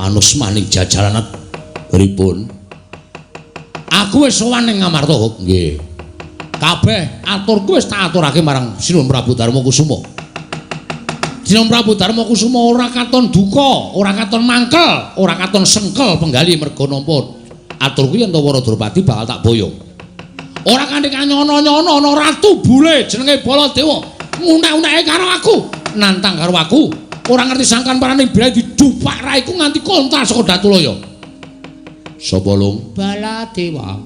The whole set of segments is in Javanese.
Anus maning jajalan pripun? Aku wis sowan ning Ngamarta, nggih. Kabeh aturku wis tak aturake marang Sinuhun Prabu Darma Kusuma. Sinuhun Prabu Darma Kusuma ora katon duka, ora katon mangkel, ora katon sengkel penggali merga nampa aturku yen Wara Drupadi bakal tak boyong. Ora kanthi kanyono-nyono ana ratu bule jenenge Baladewa ngunek-uneke karo aku, nantang karo aku. Ora ngerti sangkan parane bela didupak raiku nganti kontal saka Datulaya. Sapa lung? Baladewa.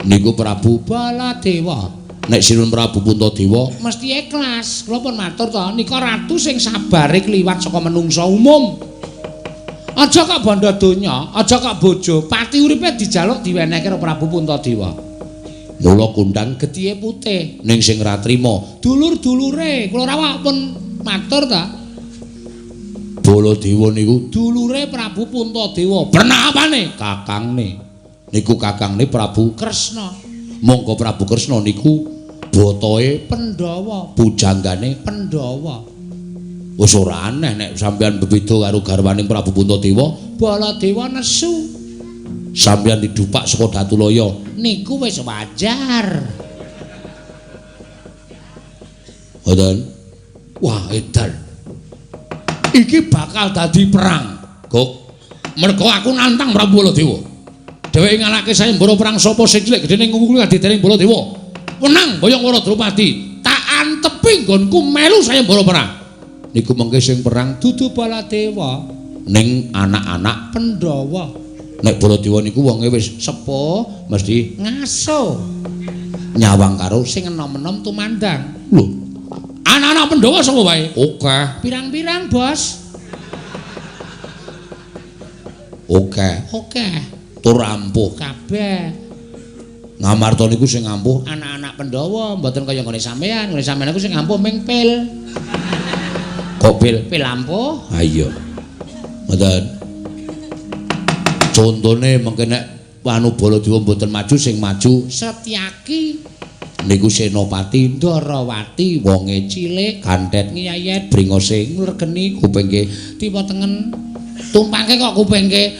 Niku Prabu Baladewa. Nek Sinuhun Prabu Puntadewa mesti ikhlas. Kula pun matur to, nika ratu sing sabare kliwat saka menungsa umum. Aja kok bandha donya, aja kok bojo, pati uripe dijaluk diwenehke karo Prabu Puntadewa. Mula kundang gethihe putih ning sing ra trima dulur-dulure. Kula rawuh pun matur ta. Baladewa niku dulure Prabu Puntadewa. Bernapane? Kakangne. Niku kakangne Prabu Kresna. Monggo Prabu Kresna niku botohe Pandhawa, pujanggane Pandhawa. Wis ora aneh nek sampeyan bebeda karo garwaning Prabu Puntadewa, Baladewa nesu. Sampeyan didupak saka Datulaya niku wis wajar. Ngoten. Wah, edan. Iki bakal dadi perang, Gok. Mergo aku nantang Prabu Baladewa. Dheweke nganake sayembara perang sapa sing cilik gedene ngungkuli kadidene Baladewa. Menang boyong Wara Drupadi, tak antepi nggonku melu sayembara perang. Niku mengke sing perang dudu Baladewa ning anak-anak Pandhawa. Nek Baladewa niku wonge wis sepuh mesti ngaso. Nyawang karo sing enom-enom tumandang. Lho. Anak-anak Pandhawa sapa wae? Oke. Pirang-pirang, Bos? Oke. Tur ampuh kabeh. Ngamarta niku sing ampuh anak-anak Pandhawa, mboten kaya nggone sampean. Nggone sampean niku sing ampuh ming pil. Kok pil? Pil ampuh? Ha iya. Mboten. Contone mengke nek anu Baladewa mboten maju sing maju Setyaki. Niku Senopati Ndarawati, wonge cilik, ganthet ngiyayet, bringose ngregeni, kupingke tiba tengen. Tumpangke kok kupingke